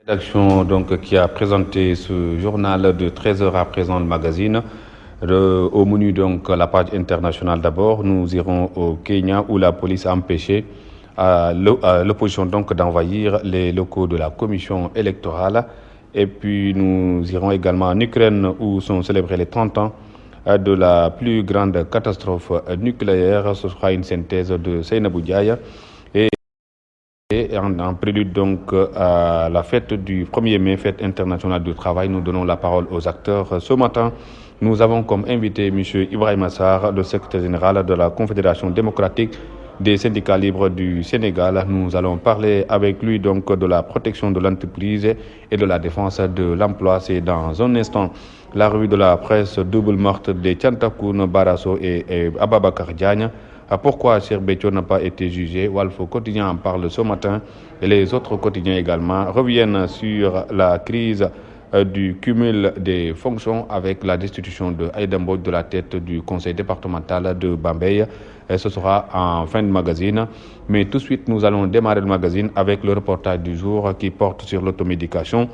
Rédaction donc qui a présenté ce journal de 13 heures à présent, le magazine. Au menu donc la page internationale d'abord, nous irons au Kenya où la police a empêché l'opposition donc d'envahir les locaux de la commission électorale. Et puis nous irons également en Ukraine où sont célébrés les 30 ans de la plus grande catastrophe nucléaire. Ce sera une synthèse de Seynabou Ndiaye. Et en prélude donc à la fête du 1er mai, fête internationale du travail, nous donnons la parole aux acteurs. Ce matin, nous avons comme invité M. Ibrahima Sarr, le secrétaire général de la Confédération démocratique des syndicats libres du Sénégal. Nous allons parler avec lui donc de la protection de l'entreprise et de la défense de l'emploi. C'est dans un instant la revue de la presse double morte de Tiantakoun, Barasso et Ababakar Diagne. Pourquoi Cheikh Béthio n'a pas été jugé? Walfo Quotidien en parle ce matin et les autres quotidiens également reviennent sur la crise du cumul des fonctions avec la destitution de Aïda Mbodj de la tête du conseil départemental de Bambey. Et ce sera en fin de magazine. Mais tout de suite, nous allons démarrer le magazine avec le reportage du jour qui porte sur l'automédication.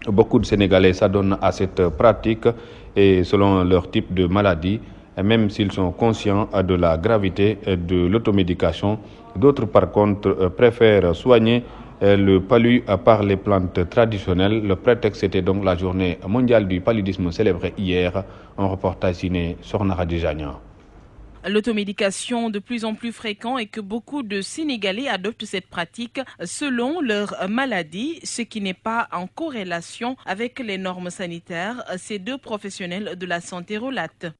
Beaucoup de Sénégalais s'adonnent à cette pratique et selon leur type de maladie, même s'ils sont conscients de la gravité de l'automédication. D'autres, par contre, préfèrent soigner le palu par les plantes traditionnelles. Le prétexte était donc la journée mondiale du paludisme célébrée hier. Un reportage signé Sorna Radijania. L'automédication de plus en plus fréquent et que beaucoup de Sénégalais adoptent cette pratique selon leur maladie, ce qui n'est pas en corrélation avec les normes sanitaires. Ces deux professionnels de la santé relatent.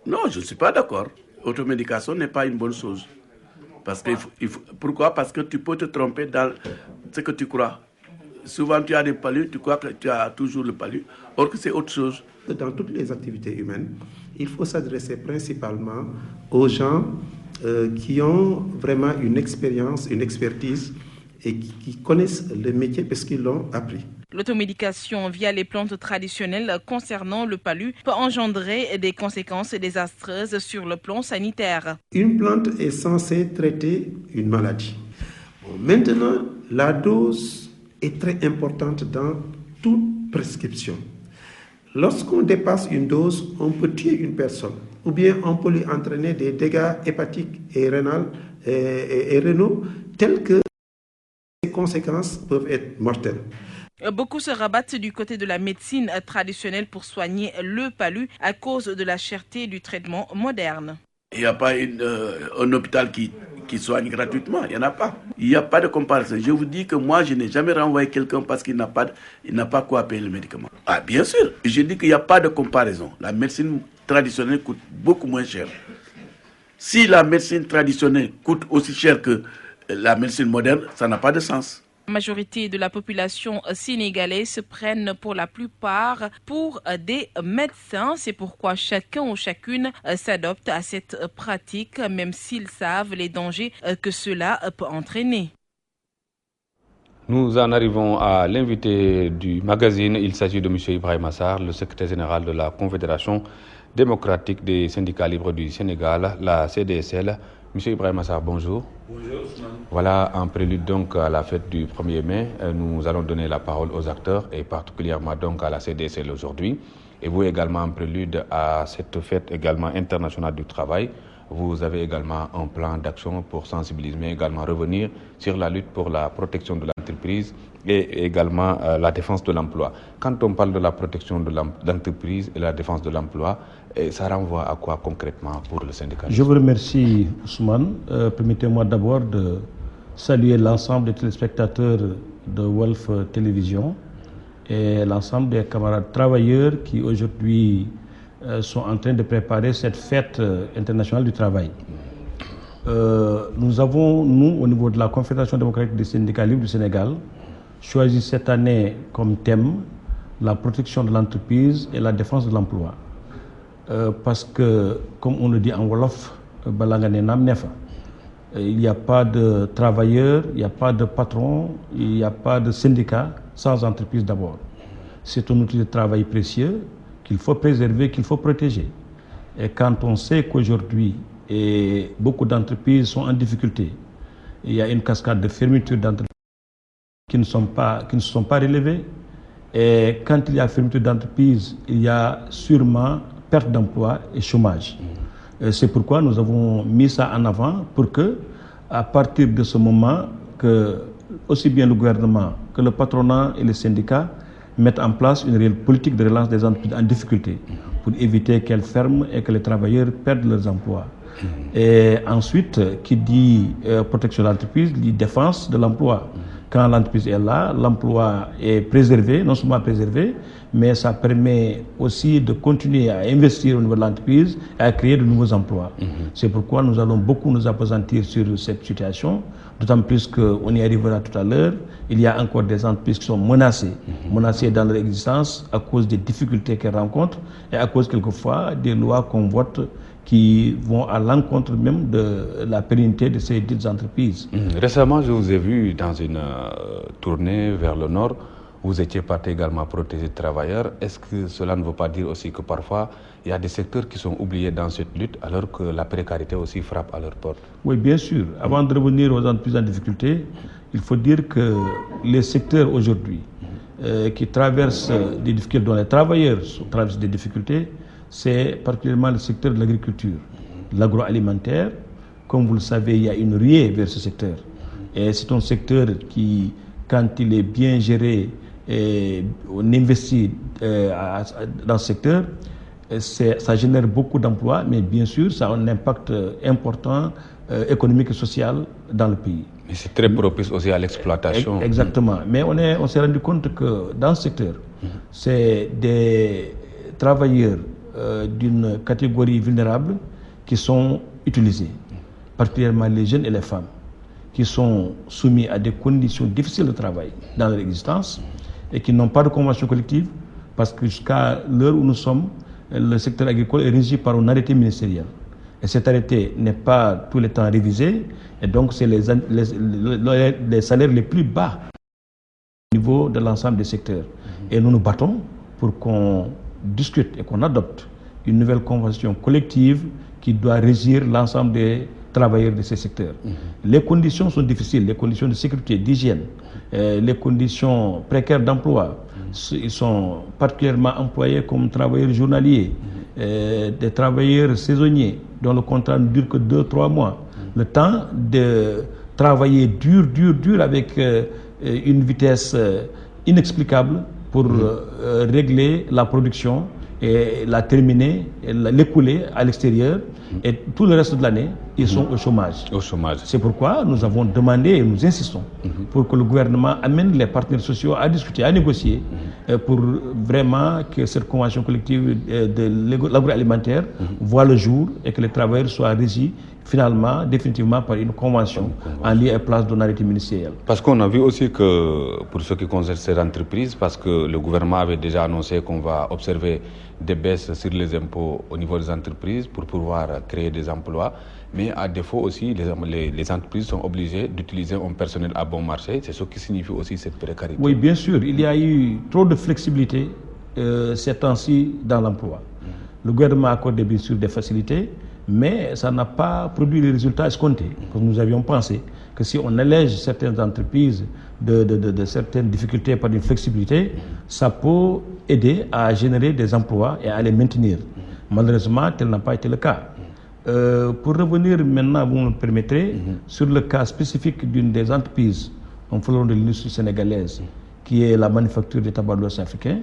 Non, je ne suis pas d'accord. L'automédication n'est pas une bonne chose. Parce que pourquoi? Parce que tu peux te tromper dans ce que tu crois. Souvent, tu as des palus, tu crois que tu as toujours le palu, or que c'est autre chose. Dans toutes les activités humaines, il faut s'adresser principalement aux gens qui ont vraiment une expérience, une expertise et qui connaissent le métier parce qu'ils l'ont appris. L'automédication via les plantes traditionnelles concernant le palu peut engendrer des conséquences désastreuses sur le plan sanitaire. Une plante est censée traiter une maladie. Maintenant, la dose est très importante dans toute prescription. Lorsqu'on dépasse une dose, on peut tuer une personne ou bien on peut lui entraîner des dégâts hépatiques et rénaux tels que les conséquences peuvent être mortelles. Beaucoup se rabattent du côté de la médecine traditionnelle pour soigner le palu à cause de la cherté du traitement moderne. Il n'y a pas un hôpital qui soigne gratuitement, il n'y en a pas. Il n'y a pas de comparaison. Je vous dis que moi, je n'ai jamais renvoyé quelqu'un parce qu'il n'a pas quoi payer le médicament. Ah, bien sûr. Je dis qu'il n'y a pas de comparaison. La médecine traditionnelle coûte beaucoup moins cher. Si la médecine traditionnelle coûte aussi cher que la médecine moderne, ça n'a pas de sens. La majorité de la population sénégalaise se prennent pour la plupart pour des médecins. C'est pourquoi chacun ou chacune s'adopte à cette pratique, même s'ils savent les dangers que cela peut entraîner. Nous en arrivons à l'invité du magazine. Il s'agit de M. Ibrahima Sarr, le secrétaire général de la Confédération démocratique des syndicats libres du Sénégal, la CDSL. M. Ibrahima Sarr, bonjour. Bonjour, Ousmane. Voilà, en prélude donc à la fête du 1er mai, nous allons donner la parole aux acteurs et particulièrement donc à la CDSL aujourd'hui. Et vous également en prélude à cette fête également internationale du travail. Vous avez également un plan d'action pour sensibiliser, mais également revenir sur la lutte pour la protection de l'entreprise et également la défense de l'emploi. Quand on parle de la protection de l'entreprise et la défense de l'emploi, ça renvoie à quoi concrètement pour le syndicat? Je vous remercie, Ousmane. Permettez-moi d'abord de saluer l'ensemble des téléspectateurs de Walf Télévision et l'ensemble des camarades travailleurs qui aujourd'hui sont en train de préparer cette fête internationale du travail. Nous avons, nous, au niveau de la Confédération démocratique des syndicats libres du Sénégal, choisi cette année comme thème la protection de l'entreprise et la défense de l'emploi. Parce que, comme on le dit en Wolof, il n'y a pas de travailleurs, il n'y a pas de patron, il n'y a pas de syndicat sans entreprise d'abord. C'est un outil de travail précieux qu'il faut préserver, qu'il faut protéger. Et quand on sait qu'aujourd'hui, beaucoup d'entreprises sont en difficulté, il y a une cascade de fermeture d'entreprises, qui ne se sont pas relevés. Et quand il y a fermeture d'entreprise, il y a sûrement perte d'emploi et chômage. C'est pourquoi nous avons mis ça en avant pour que, à partir de ce moment, que aussi bien le gouvernement que le patronat et les syndicats mettent en place une réelle politique de relance des entreprises en difficulté pour éviter qu'elles ferment et que les travailleurs perdent leurs emplois. Et ensuite, qui dit protection de l'entreprise, dit défense de l'emploi. Quand l'entreprise est là, l'emploi est préservé, non seulement préservé, mais ça permet aussi de continuer à investir au niveau de l'entreprise et à créer de nouveaux emplois. C'est pourquoi nous allons beaucoup nous appesantir sur cette situation, d'autant plus qu'on y arrivera tout à l'heure. Il y a encore des entreprises qui sont menacées dans leur existence à cause des difficultés qu'elles rencontrent et à cause quelquefois des lois qu'on vote qui vont à l'encontre même de la pérennité de ces dites entreprises. Récemment, je vous ai vu dans une tournée vers le nord. Vous étiez parti également protéger les travailleurs. Est-ce que cela ne veut pas dire aussi que parfois, il y a des secteurs qui sont oubliés dans cette lutte alors que la précarité aussi frappe à leur porte? Oui, bien sûr. Avant de revenir aux entreprises en difficulté, il faut dire que les secteurs aujourd'hui qui traversent des difficultés, dont les travailleurs traversent des difficultés, c'est particulièrement le secteur de l'agriculture, l'agroalimentaire. Comme vous le savez, il y a une ruée vers ce secteur. Et c'est un secteur qui, quand il est bien géré, et on investit dans ce secteur, ça génère beaucoup d'emplois, mais bien sûr, ça a un impact important économique et social dans le pays. Mais c'est très propice aussi à l'exploitation. Exactement. Mais on s'est rendu compte que dans ce secteur, c'est des travailleurs d'une catégorie vulnérable qui sont utilisés, particulièrement les jeunes et les femmes, qui sont soumis à des conditions difficiles de travail dans leur existence et qui n'ont pas de convention collective parce que jusqu'à l'heure où nous sommes, le secteur agricole est régi par un arrêté ministériel. Et cet arrêté n'est pas tous les temps révisé et donc c'est les salaires les plus bas au niveau de l'ensemble des secteurs. Et nous nous battons pour qu'on discute et qu'on adopte une nouvelle convention collective qui doit régir l'ensemble des travailleurs de ces secteurs. Les conditions sont difficiles, les conditions de sécurité, d'hygiène, les conditions précaires d'emploi. Ils sont particulièrement employés comme travailleurs journaliers, des travailleurs saisonniers dont le contrat ne dure que 2-3 mois. Le temps de travailler dur avec une vitesse inexplicable pour régler la production et la terminer, l'écouler à l'extérieur. Et tout le reste de l'année, ils sont au chômage. C'est pourquoi nous avons demandé et nous insistons pour que le gouvernement amène les partenaires sociaux à discuter, à négocier pour vraiment que cette convention collective de l'agroalimentaire voit le jour et que les travailleurs soient régis finalement, définitivement par une convention en lieu et place d'un arrêté ministériel. Parce qu'on a vu aussi que pour ce qui concerne ces entreprises, parce que le gouvernement avait déjà annoncé qu'on va observer des baisses sur les impôts au niveau des entreprises pour pouvoir créer des emplois, mais à défaut aussi, les entreprises sont obligées d'utiliser un personnel à bon marché. C'est ce qui signifie aussi cette précarité. Oui, bien sûr. Il y a eu trop de flexibilité ces temps-ci dans l'emploi. Le gouvernement a accordé bien sûr des facilités, mais ça n'a pas produit les résultats escomptés. Parce que nous avions pensé que si on allège certaines entreprises de certaines difficultés par une flexibilité, ça peut aider à générer des emplois et à les maintenir. Malheureusement, tel n'a pas été le cas. Pour revenir maintenant, vous me permettrez, sur le cas spécifique d'une des entreprises en fleuron de l'industrie sénégalaise, qui est la manufacture des tabacs de l'Ouest africain,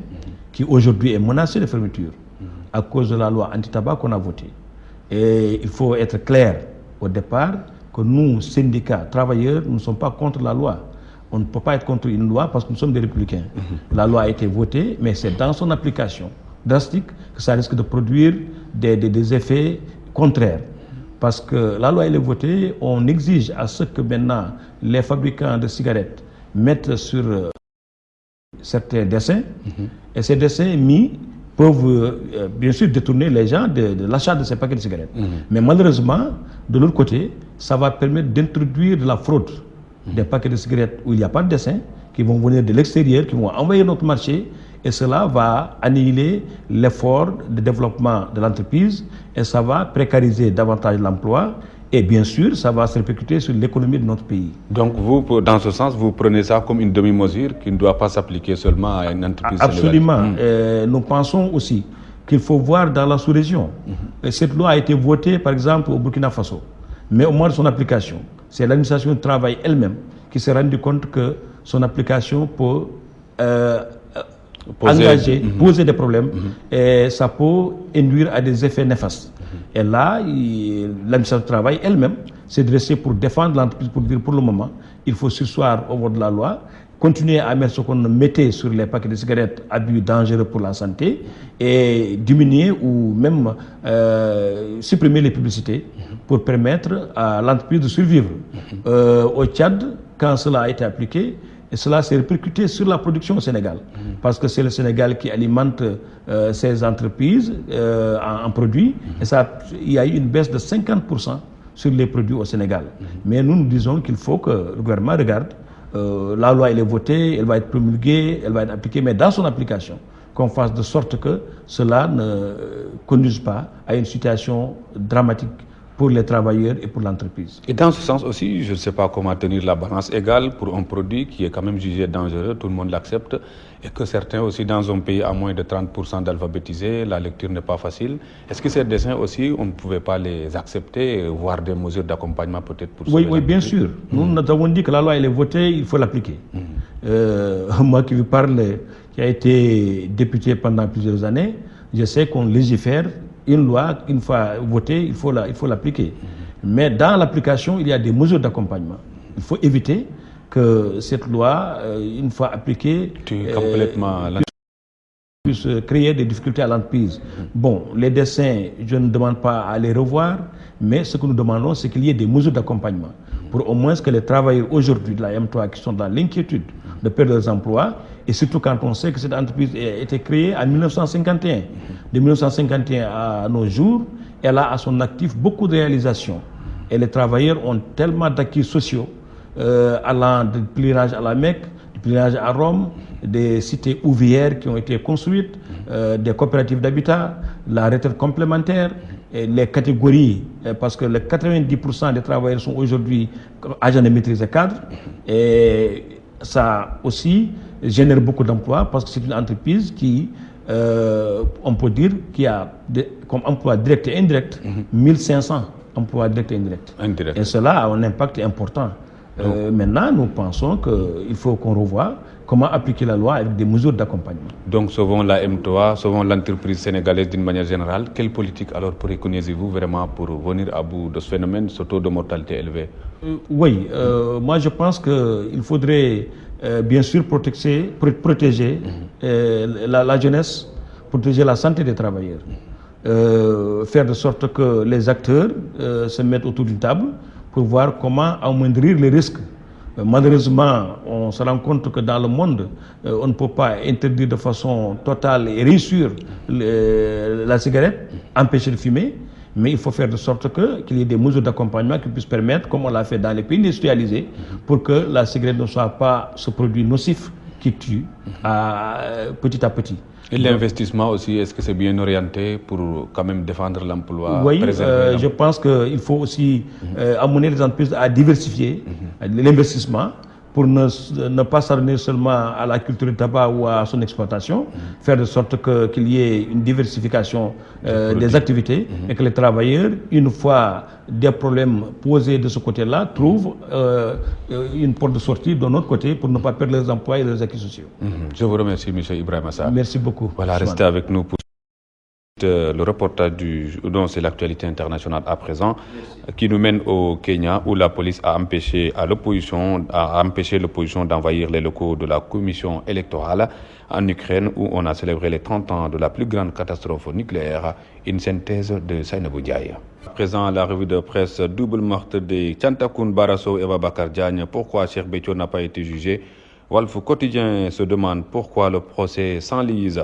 qui aujourd'hui est menacée de fermeture à cause de la loi anti-tabac qu'on a votée. Et il faut être clair au départ que nous, syndicats, travailleurs, nous ne sommes pas contre la loi. On ne peut pas être contre une loi parce que nous sommes des républicains. La loi a été votée, mais c'est dans son application drastique que ça risque de produire des effets contraires. Parce que la loi elle est votée, on exige à ce que maintenant les fabricants de cigarettes mettent sur certains dessins, et ces dessins mis peuvent bien sûr détourner les gens de l'achat de ces paquets de cigarettes. Mais malheureusement, de l'autre côté, ça va permettre d'introduire de la fraude. Des paquets de cigarettes où il n'y a pas de dessin, qui vont venir de l'extérieur, qui vont envahir notre marché, et cela va annihiler l'effort de développement de l'entreprise, et ça va précariser davantage l'emploi, Et bien sûr, ça va se répercuter sur l'économie de notre pays. Donc vous, dans ce sens, vous prenez ça comme une demi-mesure qui ne doit pas s'appliquer seulement à une entreprise sénégalaise. Absolument. Nous pensons aussi qu'il faut voir dans la sous-région. Cette loi a été votée, par exemple, au Burkina Faso. Mais au moins de son application, c'est l'administration du travail elle-même qui s'est rendue compte que son application peut poser des problèmes et ça peut induire à des effets néfastes. Et là, l'administration du travail elle-même s'est dressée pour défendre l'entreprise, pour dire pour le moment, il faut surseoir au vote de la loi, continuer à mettre ce qu'on mettait sur les paquets de cigarettes, abus dangereux pour la santé, et diminuer ou même supprimer les publicités pour permettre à l'entreprise de survivre. Au Tchad, quand cela a été appliqué, et cela s'est répercuté sur la production au Sénégal, parce que c'est le Sénégal qui alimente ces entreprises en produits, et il y a eu une baisse de 50% sur les produits au Sénégal. Mais nous disons qu'il faut que le gouvernement regarde. La loi, elle est votée, elle va être promulguée, elle va être appliquée, mais dans son application, qu'on fasse de sorte que cela ne conduise pas à une situation dramatique pour les travailleurs et pour l'entreprise. Et dans ce sens aussi, je ne sais pas comment tenir la balance égale pour un produit qui est quand même jugé dangereux, tout le monde l'accepte, et que certains aussi dans un pays à moins de 30% d'alphabétisés, la lecture n'est pas facile. Est-ce que ces dessins aussi, on ne pouvait pas les accepter, voire des mesures d'accompagnement peut-être pour Oui, bien sûr. Nous avons dit que la loi elle est votée, il faut l'appliquer. Moi qui vous parle, qui a été député pendant plusieurs années, je sais qu'on légifère. Une loi, une fois votée, il faut l'appliquer. Mais dans l'application, il y a des mesures d'accompagnement. Il faut éviter que cette loi, une fois appliquée, puisse créer des difficultés à l'entreprise. Bon, les dessins, je ne demande pas à les revoir, mais ce que nous demandons, c'est qu'il y ait des mesures d'accompagnement pour au moins que les travailleurs aujourd'hui de la M3 qui sont dans l'inquiétude de perdre leurs emplois, et surtout quand on sait que cette entreprise a été créée en 1951. De 1951 à nos jours, elle a à son actif beaucoup de réalisations. Et les travailleurs ont tellement d'acquis sociaux, allant du pèlerinage à la Mecque, du pèlerinage à Rome, des cités ouvrières qui ont été construites, des coopératives d'habitat, la retraite complémentaire, et les catégories, parce que les 90% des travailleurs sont aujourd'hui agents de maîtrise et cadres, et ça aussi génère beaucoup d'emplois parce que c'est une entreprise qui, on peut dire, qui a comme emploi direct et indirect 1500 emplois directs et indirects. Et cela a un impact important. Maintenant, nous pensons qu'il faut qu'on revoie comment appliquer la loi avec des mesures d'accompagnement. Donc, selon la M3, selon l'entreprise sénégalaise d'une manière générale, quelle politique alors préconisez-vous vraiment pour venir à bout de ce phénomène, ce taux de mortalité élevé? Oui, moi je pense qu'il faudrait bien sûr protéger la jeunesse, protéger la santé des travailleurs, faire de sorte que les acteurs se mettent autour d'une table pour voir comment amoindrir les risques. Malheureusement, on se rend compte que dans le monde, on ne peut pas interdire de façon totale et réussir la cigarette, empêcher de fumer, mais il faut faire de sorte qu'il y ait des mesures d'accompagnement qui puissent permettre, comme on l'a fait dans les pays industrialisés, pour que la cigarette ne soit pas ce produit nocif qui tue petit à petit. Et l'investissement aussi, est-ce que c'est bien orienté pour quand même défendre l'emploi? Oui, je pense qu'il faut aussi amener les entreprises à diversifier l'investissement pour ne pas s'adonner seulement à la culture du tabac ou à son exploitation, faire de sorte qu'il y ait une diversification des activités et que les travailleurs, une fois des problèmes posés de ce côté-là, trouvent une porte de sortie de notre côté pour ne pas perdre leurs emplois et leurs acquis sociaux. Je vous remercie, M. Ibrahima Sarr. Merci beaucoup. Voilà, restez avec nous pour le reportage dont c'est l'actualité internationale à présent, qui nous mène au Kenya où la police a empêché l'opposition d'envahir les locaux de la commission électorale en Ukraine où on a célébré les 30 ans de la plus grande catastrophe nucléaire. Une synthèse de Sainabou Diaye. À présent, la revue de presse double meurtre de Thiantacoune Barasso et Babacar Diagne. Pourquoi Cheikh Béthio n'a pas été jugé? Walf Quotidien se demande pourquoi le procès s'enlise.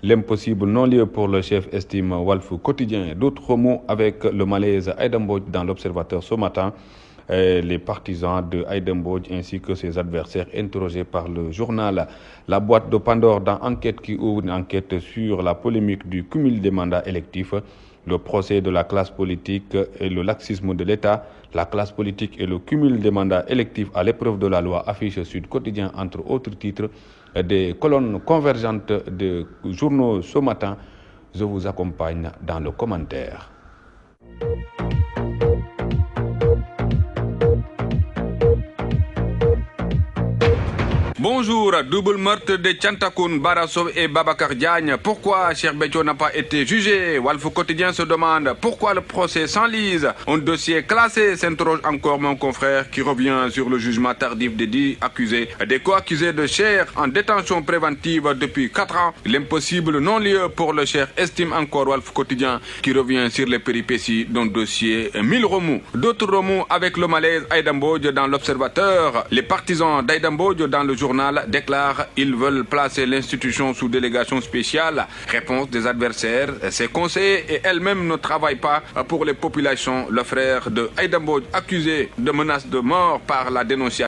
L'impossible non-lieu pour le chef estime Walf Quotidien. D'autres mots avec le malaise Aïda Mbodj dans l'Observateur ce matin. Les partisans de Aïda Mbodj ainsi que ses adversaires interrogés par le journal. La boîte de Pandore dans Enquête qui ouvre une enquête sur la polémique du cumul des mandats électifs. le procès de la classe politique et le laxisme de l'État, la classe politique et le cumul des mandats électifs à l'épreuve de la loi, affiche Sud Quotidien, entre autres titres, des colonnes convergentes de journaux ce matin. Je vous accompagne dans le commentaire. Bonjour, double meurtre de Thiantakoun, Barassov et Babacar Diagne. Pourquoi Cheikh Béthio n'a pas été jugé? Walf Quotidien se demande pourquoi le procès s'enlise. Un dossier classé, s'interroge encore mon confrère qui revient sur le jugement tardif des 10 accusés. Des co-accusés de Cheikh en détention préventive depuis 4 ans. L'impossible non-lieu pour le Cheikh, estime encore Walf Quotidien qui revient sur les péripéties d'un dossier 1000 remous. D'autres remous avec le malaise Aïda Mbodj dans l'Observateur. Les partisans d'Aïda Mbodj dans le journal déclarent qu'ils veulent placer l'institution sous délégation spéciale. Réponse des adversaires, ses conseillers et elles-mêmes ne travaillent pas pour les populations. Le frère de Aïda Mbodj accusé de menace de mort par la dénonciation.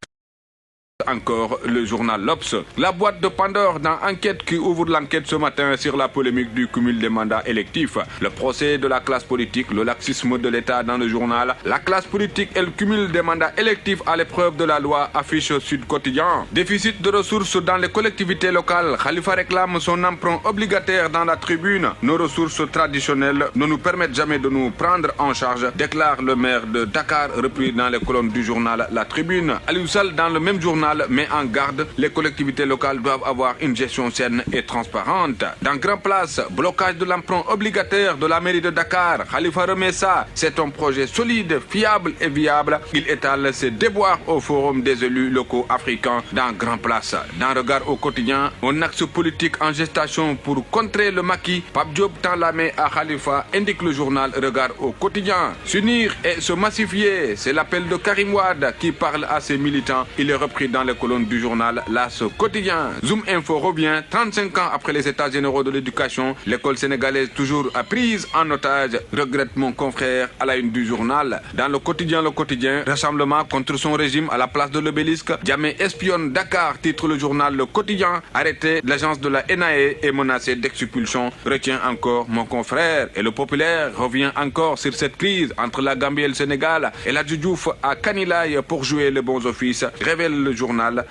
Encore le journal L'Obs. La boîte de Pandore dans Enquête qui ouvre l'enquête ce matin sur la polémique du cumul des mandats électifs. Le procès de la classe politique, le laxisme de l'État dans le journal. La classe politique et le cumul des mandats électifs à l'épreuve de la loi, affiche Sud Quotidien. Déficit de ressources dans les collectivités locales. Khalifa réclame son emprunt obligataire dans la Tribune. Nos ressources traditionnelles ne nous permettent jamais de nous prendre en charge, déclare le maire de Dakar, repris dans les colonnes du journal La Tribune. Aliou Sall dans le même journal met en garde, les collectivités locales doivent avoir une gestion saine et transparente. Dans Grand Place, blocage de l'emprunt obligataire de la mairie de Dakar. Khalifa remet ça. C'est un projet solide, fiable et viable. Il étale ses déboires au Forum des élus locaux africains dans Grand Place. Dans Regard au quotidien, un axe politique en gestation pour contrer le maquis. Pape Diop tend la main à Khalifa, indique le journal Regard au quotidien. S'unir et se massifier, c'est l'appel de Karim Wade qui parle à ses militants. Il est repris dans les colonnes du journal L'As quotidien. Zoom Info revient 35 ans après les états généraux de l'éducation. L'école sénégalaise toujours prise en otage, regrette mon confrère à la une du journal. Dans le quotidien, rassemblement contre son régime à la place de l'Obélisque. Diamé espionne Dakar, titre le journal Le Quotidien. Arrêté, l'agence de la NAE est menacée d'expulsion, retient encore mon confrère. Et le Populaire revient encore sur cette crise entre la Gambie et le Sénégal. Et la Djoudjouf à Kanilaï pour jouer les bons offices, révèle le journal.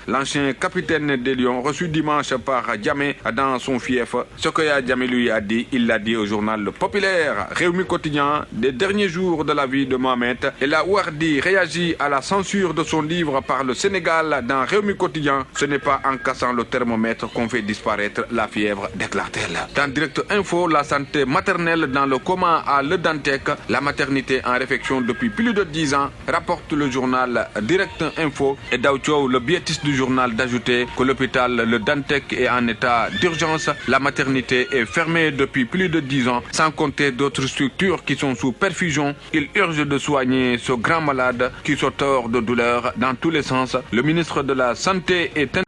L'ancien capitaine des Lions, reçu dimanche par Diamé dans son fief. Ce que Diamé lui a dit, il l'a dit au journal Le Populaire. Réumi Quotidien, des derniers jours de la vie de Mohamed. Et la Ouardi réagit à la censure de son livre par le Sénégal dans Réumi Quotidien. Ce n'est pas en cassant le thermomètre qu'on fait disparaître la fièvre, déclare-t-elle. Dans Direct Info, la santé maternelle dans le coma à Le Dantec. La maternité en réflexion depuis plus de 10 ans, rapporte le journal Direct Info. Et Daoucho, le biétiste du journal, d'ajouter que l'hôpital Le Dantec est en état d'urgence. La maternité est fermée depuis plus de 10 ans, sans compter d'autres structures qui sont sous perfusion. Il urge de soigner ce grand malade qui se tord de douleur dans tous les sens. Le ministre de la Santé est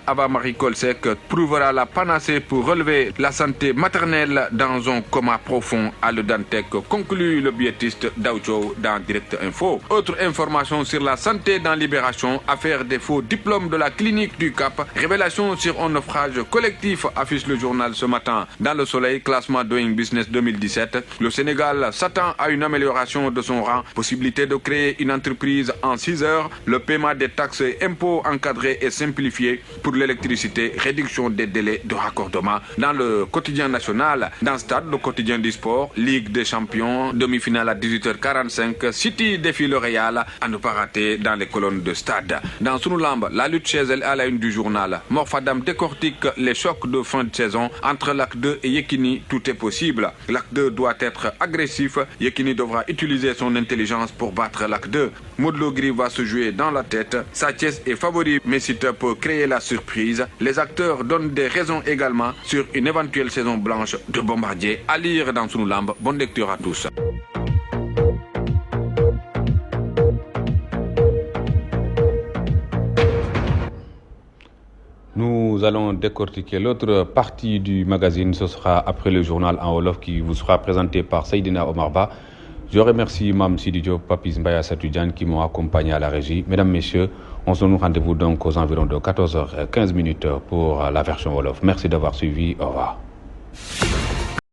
Ava Marie Kolsek prouvera la panacée pour relever la santé maternelle dans un coma profond à Le Dantec, conclut le biétiste Daoucho dans Direct Info. Autre information sur la santé dans Libération, affaire des faux diplômes de la clinique du Cap, révélation sur un naufrage collectif, affiche le journal ce matin. Dans Le Soleil, classement Doing Business 2017, le Sénégal s'attend à une amélioration de son rang, possibilité de créer une entreprise en 6 heures, le paiement des taxes et impôts encadrés et simplifiés pour l'électricité, réduction des délais de raccordement. Dans le quotidien national, dans Stade, le quotidien du sport, Ligue des champions, demi-finale à 18h45, City défie le Real, à ne pas rater dans les colonnes de Stade. Dans Sunulamb, la lutte chez elle à la une du journal. Morfadam décortique les chocs de fin de saison entre l'Acte 2 et Yekini, tout est possible. L'Acte 2 doit être agressif, Yekini devra utiliser son intelligence pour battre l'Acte 2. Modlo Gris va se jouer dans la tête, Sathies est favori, mais Site peut créer la surprise. Les acteurs donnent des raisons également sur une éventuelle saison blanche de Bombardier. À lire dans Sunulamb. Bonne lecture à tous. Nous allons décortiquer l'autre partie du magazine. Ce sera après le journal en Wolof qui vous sera présenté par Seydina Omarba. Je remercie Mme Sidi Diop, Papis Mbaya Satoudiane qui m'ont accompagné à la régie. Mesdames, Messieurs, on se donne rendez-vous donc aux environs de 14h15 pour la version Wolof. Merci d'avoir suivi. Au revoir.